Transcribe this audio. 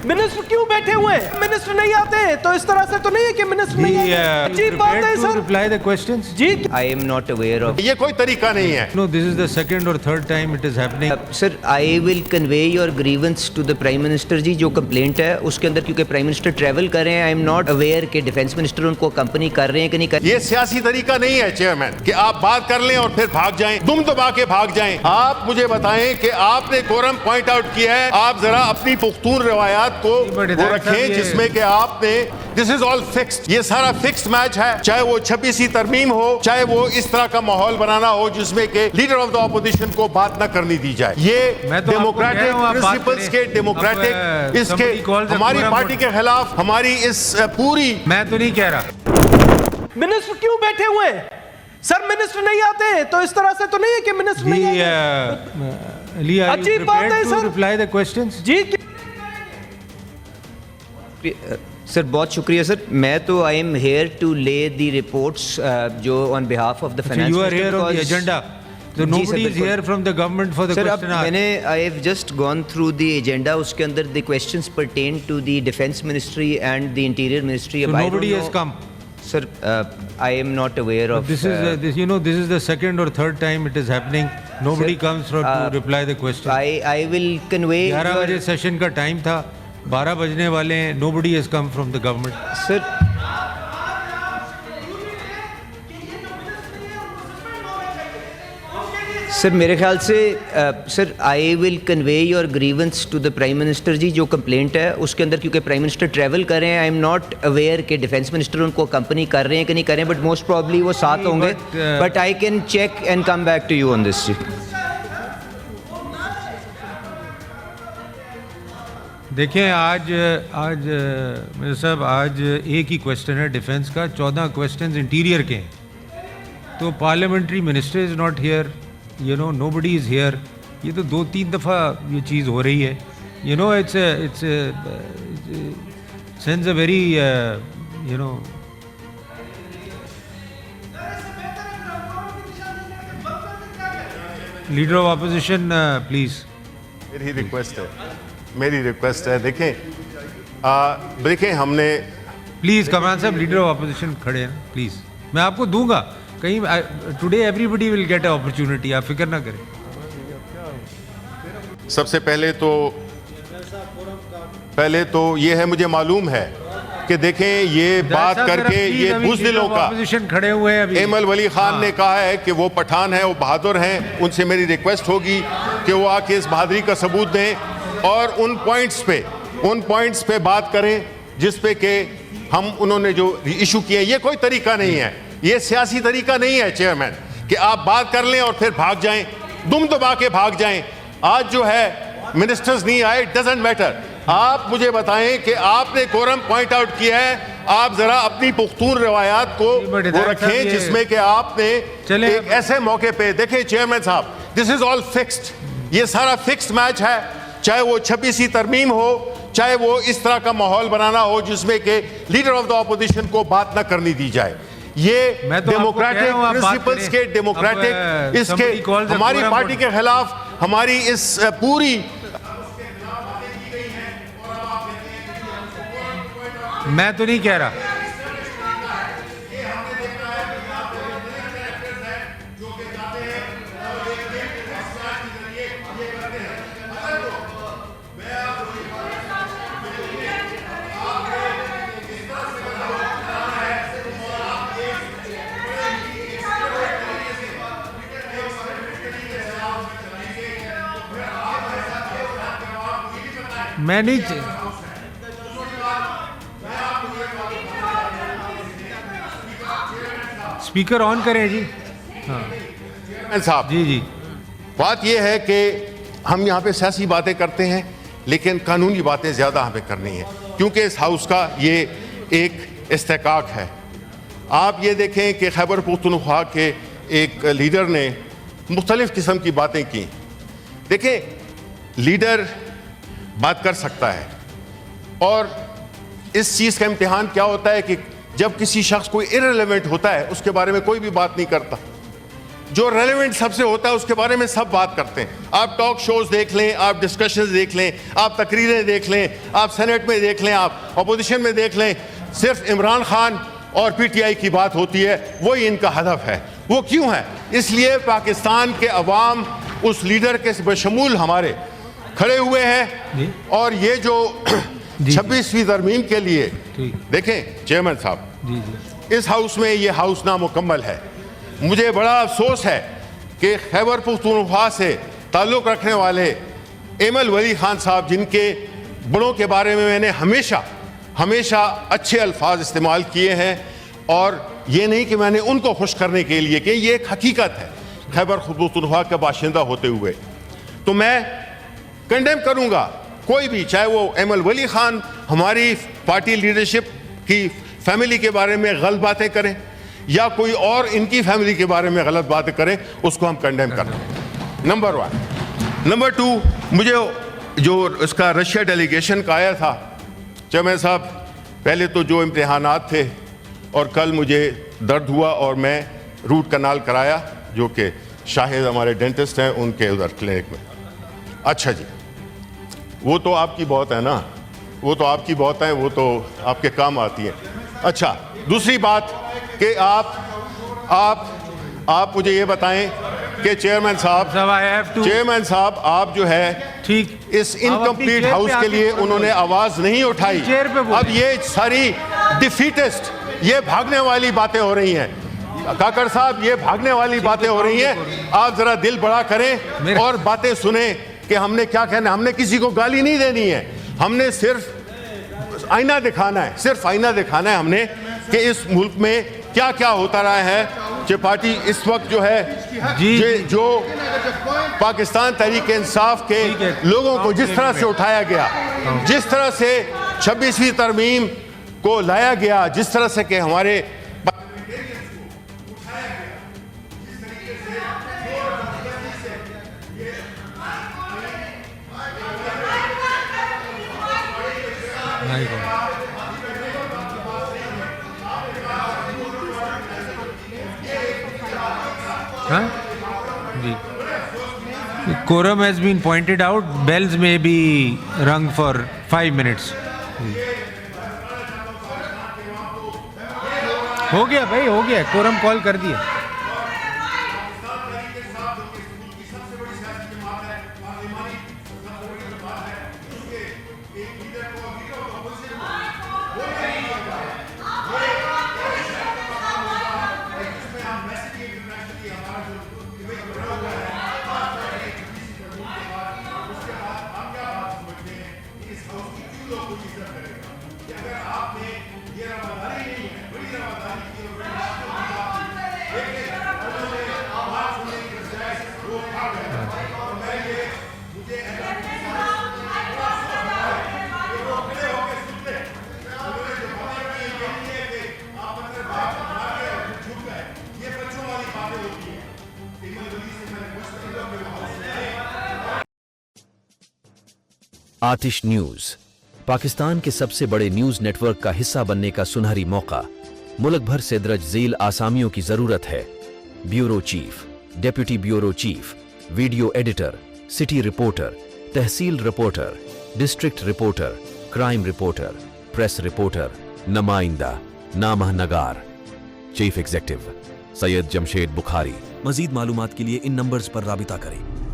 Minister क्यों बैठे हुए हैं? मिनिस्टर नहीं आते तो इस तरह से तो नहीं है कि मिनिस्टर नहीं आते। अजीब बात है सर। Reply the questions. जी I am not aware of. ये कोई तरीका नहीं है। No, this is the second or third time it is happening. Sir, I will convey your grievance to the Prime Minister जी। जो कंप्लेंट है उसके अंदर क्योंकि प्राइम मिनिस्टर ट्रैवल कर रहे हैं, आई एम नॉट अवेयर कि डिफेंस मिनिस्टर उनको कंपनी कर रहे हैं कि नहीं कर। ये सियासी तरीका नहीं है चेयरमैन कि आप बात कर लें और फिर भाग जाएं, दुम दबा के भाग जाएं। आप मुझे बताएं कि आपने कोरम पॉइंट आउट किया है, आप जरा अपनी पुख्तून रवायात को वो रखें जिसमें कि आपने दिस इज ऑल फिक्स्ड। ये सारा फिक्स्ड मैच है, चाहे वो 26वीं तरमीम हो, चाहे वो इस तरह का माहौल बनाना हो जिसमें कि लीडर ऑफ द ऑपोजिशन को बात न करनी दी जाए। ये डेमोक्रेटिक प्रिंसिपल्स के डेमोक्रेटिक इसके हमारी पार्टी के खिलाफ हमारी इस पूरी। मैं तो नहीं कह रहा। मिनिस्टर क्यों बैठे हुए हैं? सर मिनिस्टर नहीं आते तो इस तरह से तो नहीं है कि मिनिस्टर नहीं आते। अजीब बात है सर। Reply the questions. जी सर बहुत शुक्रिया सर। मैं तो आई एम हेयर टू ले दी रिपोर्ट्स जो on behalf of the finance. You are here on the agenda. So nobody is here from the government for the Sir, question hour. मैंने I have just gone through the agenda. उसके अंदर the questions pertain to the defense ministry and the interior ministry. So nobody has come. Sir, I am not aware of. This is this is the second or third time it is happening. Nobody comes to reply the question. I will convey. 11 बजे session का time था, 12 बजने वाले हैं. Nobody has come from the government. Sir. Sir मेरे ख्याल से sir I will convey your grievance to the prime minister ji. जो कंप्लेंट है उसके अंदर क्योंकि प्राइम मिनिस्टर ट्रैवल कर रहे हैं, आई एम नॉट अवेयर कि डिफेंस मिनिस्टर उनको कंपनी कर रहे हैं कि नहीं कर रहे हैं, बट मोस्ट प्रॉब्ली वो साथ होंगे। But I can check and come back to you on this जी। देखें आज मेरे साहब आज एक ही क्वेश्चन है डिफेंस का, 14 क्वेश्चंस इंटीरियर के हैं। तो parliamentary minister is not here, you know nobody is here. ये तो 2-3 दफ़ा ये चीज़ हो रही है। You know its sense a very you know leader of opposition please. मेरी रिक्वेस्ट है देखें हमने प्लीज़ कमरान साहब लीडर ऑफ ऑपोजिशन खड़े हैं प्लीज़। मैं आपको दूंगा कहीं, today everybody will get a opportunity, आप फिक्र ना करें। सबसे पहले तो ये है, मुझे मालूम है कि देखें ये बात करके ये बुज़दिलों का खड़े हुए हैं। एमल वली खान ने कहा है कि वो पठान है, वो बहादुर हैं। उनसे मेरी रिक्वेस्ट होगी कि वो आके इस बहादुरी का सबूत दें और उन पॉइंट्स पे बात करें जिस पे कि हम उन्होंने जो इशू किए। ये कोई तरीका नहीं है, ये सियासी तरीका नहीं है चेयरमैन कि आप बात कर लें और फिर भाग जाएं, दुम दबा के भाग जाएं। आज जो है मिनिस्टर्स नहीं आए, इट डजंट मैटर। आप मुझे बताएं कि आपने कोरम पॉइंट आउट किया है, आप जरा अपनी पुख्तून रवायात को वो रखें जिसमें कि आपने एक ऐसे मौके पे देखें चेयरमैन साहब, दिस इज ऑल फिक्स्ड। ये सारा फिक्स्ड मैच है, चाहे वो 26वीं तरमीम हो, चाहे वो इस तरह का माहौल बनाना हो जिसमें कि लीडर ऑफ द ऑपोजिशन को बात न करनी दी जाए। ये डेमोक्रेटिक प्रिंसिपल्स के डेमोक्रेटिक इसके हमारी पार्टी के खिलाफ हमारी इस पूरी। मैं तो नहीं कह रहा। मैं नहीं स्पीकर ऑन करें जी। हाँ साहब जी। बात यह है कि हम यहाँ पे सियासी बातें करते हैं लेकिन कानूनी बातें ज़्यादा हमें करनी है क्योंकि इस हाउस का ये एक इस्तेकाक है। आप ये देखें कि खैबर पख्तूनख्वा के एक लीडर ने मुख्तलिफ़ किस्म की बातें की। देखें लीडर बात कर सकता है और इस चीज़ का इम्तिहान क्या होता है कि जब किसी शख्स को इररिलेवेंट होता है उसके बारे में कोई भी बात नहीं करता। जो रेलेवेंट सबसे होता है उसके बारे में सब बात करते हैं। आप टॉक शोज देख लें, आप डिस्कशंस देख लें, आप तकरीरें देख लें, आप सेनेट में देख लें, आप अपोजिशन में देख लें, सिर्फ इमरान खान और पीटीआई की बात होती है। वही इनका हदफ है। वो क्यों है? इसलिए पाकिस्तान के अवाम उस लीडर के बशमूल हमारे खड़े हुए हैं। और ये जो 26वीं तरमीम के लिए देखें चेयरमैन साहब, इस हाउस में ये हाउस नामुकम्मल है। मुझे बड़ा अफसोस है कि खैबर पख्तूनख्वा से ताल्लुक़ रखने वाले एमल वली खान साहब, जिनके बड़ों के बारे में मैंने हमेशा अच्छे अल्फाज इस्तेमाल किए हैं, और ये नहीं कि मैंने उनको खुश करने के लिए, कि ये एक हकीकत है खैबर पख्तूनख्वा का बाशिंदा होते हुए। तो मैं कंडेम करूँगा कोई भी, चाहे वो एमल वली खान हमारी पार्टी लीडरशिप की फैमिली के बारे में गलत बातें करें, या कोई और इनकी फैमिली के बारे में गलत बातें करें, उसको हम कंडेम करते हैं। नंबर 1। नंबर 2, मुझे जो इसका रशिया डेलीगेशन का आया था, चेयरमैन साहब, पहले तो जो इम्तिहानात थे, और कल मुझे दर्द हुआ और मैं रूट कनाल कराया, जो कि शाहिद हमारे डेंटिस्ट हैं उनके उधर क्लिनिक में। अच्छा जी, वो तो आपकी बहुत है ना, वो तो आपकी बहुत है, वो तो आपके काम आती है। अच्छा, दूसरी बात कि आप मुझे ये बताएं कि चेयरमैन साहब आप जो है ठीक इस इनकम्प्लीट हाउस के लिए उन्होंने आवाज नहीं उठाई। अब ये सारी डिफीटिस्ट, ये भागने वाली बातें हो रही हैं। काकड़ साहब, ये भागने वाली बातें हो रही हैं। आप जरा दिल बड़ा करें और बातें सुने कि हमने क्या कहना। हमने किसी को गाली नहीं देनी है, हमने सिर्फ आईना दिखाना है, सिर्फ आईना दिखाना है हमने कि इस मुल्क में क्या क्या होता रहा है। जो पार्टी इस वक्त जो है जो पाकिस्तान तहरीक इंसाफ के लोगों को जिस तरह से उठाया गया, जिस तरह से 26वीं तरमीम को लाया गया, जिस तरह से कि हमारे Quorum has been pointed out. Bells may be rung for 5 minutes. हो गया भाई, हो गया, quorum कॉल कर दिया। आतिश न्यूज, पाकिस्तान के सबसे बड़े न्यूज नेटवर्क का हिस्सा बनने का सुनहरी मौका। मुल्क भर से दर्ज झेल आसामियों की जरूरत है। Bureau chief, deputy bureau chief, video editor, city reporter, tehsil reporter, district reporter, crime reporter, press reporter, नुमाइंदा, नामहनगार। Chief executive Syed Jamshed Bukhari. मजीद मालूमात के लिए इन नंबर्स पर राबिता करें।